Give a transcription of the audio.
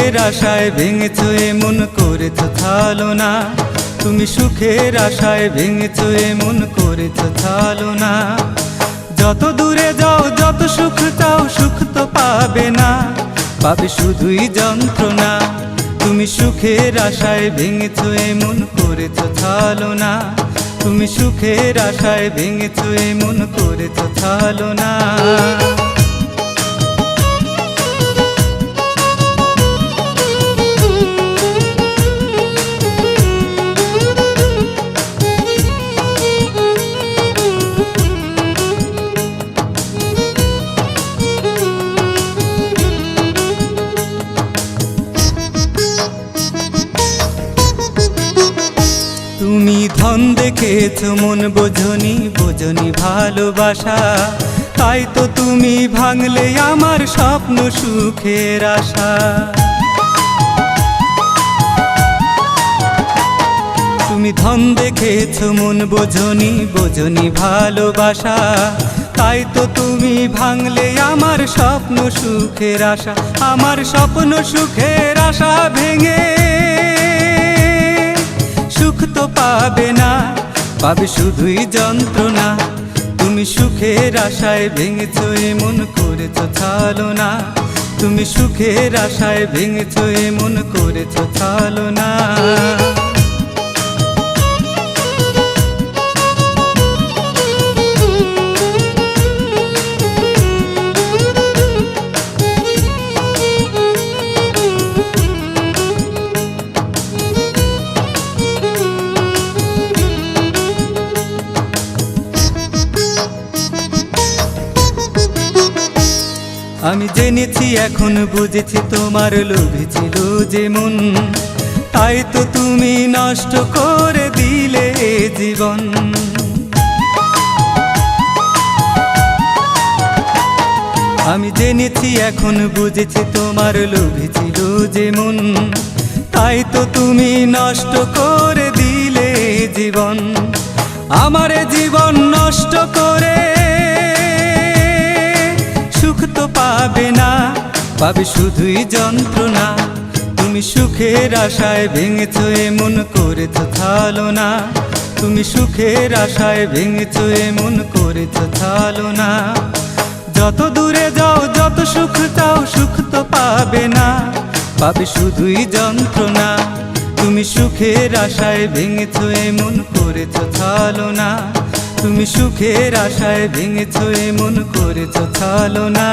সুখের আশায় ভেঙেছো এমন করেছো ছলনা, তুমি সুখের আশায় ভেঙেছো এমন করেছো ছলনা। যত দূরে যাও যত সুখ চাও সুখ তো পাবে না, পাবে শুধুই যন্ত্রণা। তুমি সুখের আশায় ভেঙেছো এমন করেছো ছলনা, তুমি সুখের আশায় ভেঙেছো এমন করেছো ছলনা। তুমি ধন দেখেছো মন বোঝনি, বোঝনি ভালোবাসা, তাই তো তুমি ভাঙলে আমার স্বপ্ন সুখের আশা। তুমি ধন দেখেছো মন বোঝনি, বোঝনি ভালোবাসা, তাই তো তুমি ভাঙলে আমার স্বপ্ন সুখের আশা। আমার স্বপ্ন সুখের আশা ভেঙে সুখ তো পাবে না, পাবে শুধুই যন্ত্রণা। তুমি সুখের আশায় ভেঙেছো এমন করেছো ছলনা, তুমি সুখের আশায় ভেঙেছো এমন করেছো ছলনা। আমি জেনেছি এখন বুঝেছি তোমার লোভে ছিল যে মন, তাই তো তুমি নষ্ট করে দিলে জীবন। আমি জেনেছি এখন বুঝেছি তোমার লোভে ছিল যে মন, তাই তো তুমি নষ্ট করে দিলে জীবন। আমার জীবন নষ্ট করে সুখ তো পাবে না, পাবে শুধুই যন্ত্রণা। তুমি সুখের আশায় ভেঙেছো এমন করেছো ছলনা, তুমি সুখের আশায় ভেঙেছো এমন করেছো ছলনা। যত দূরে যাও যত সুখ চাও সুখ তো পাবে না, পাবে শুধুই যন্ত্রণা। তুমি সুখের আশায় ভেঙেছো এমন করেছো ছলনা, তুমি সুখের আশায় ভেঙেছো এমন করেছো ছলনা।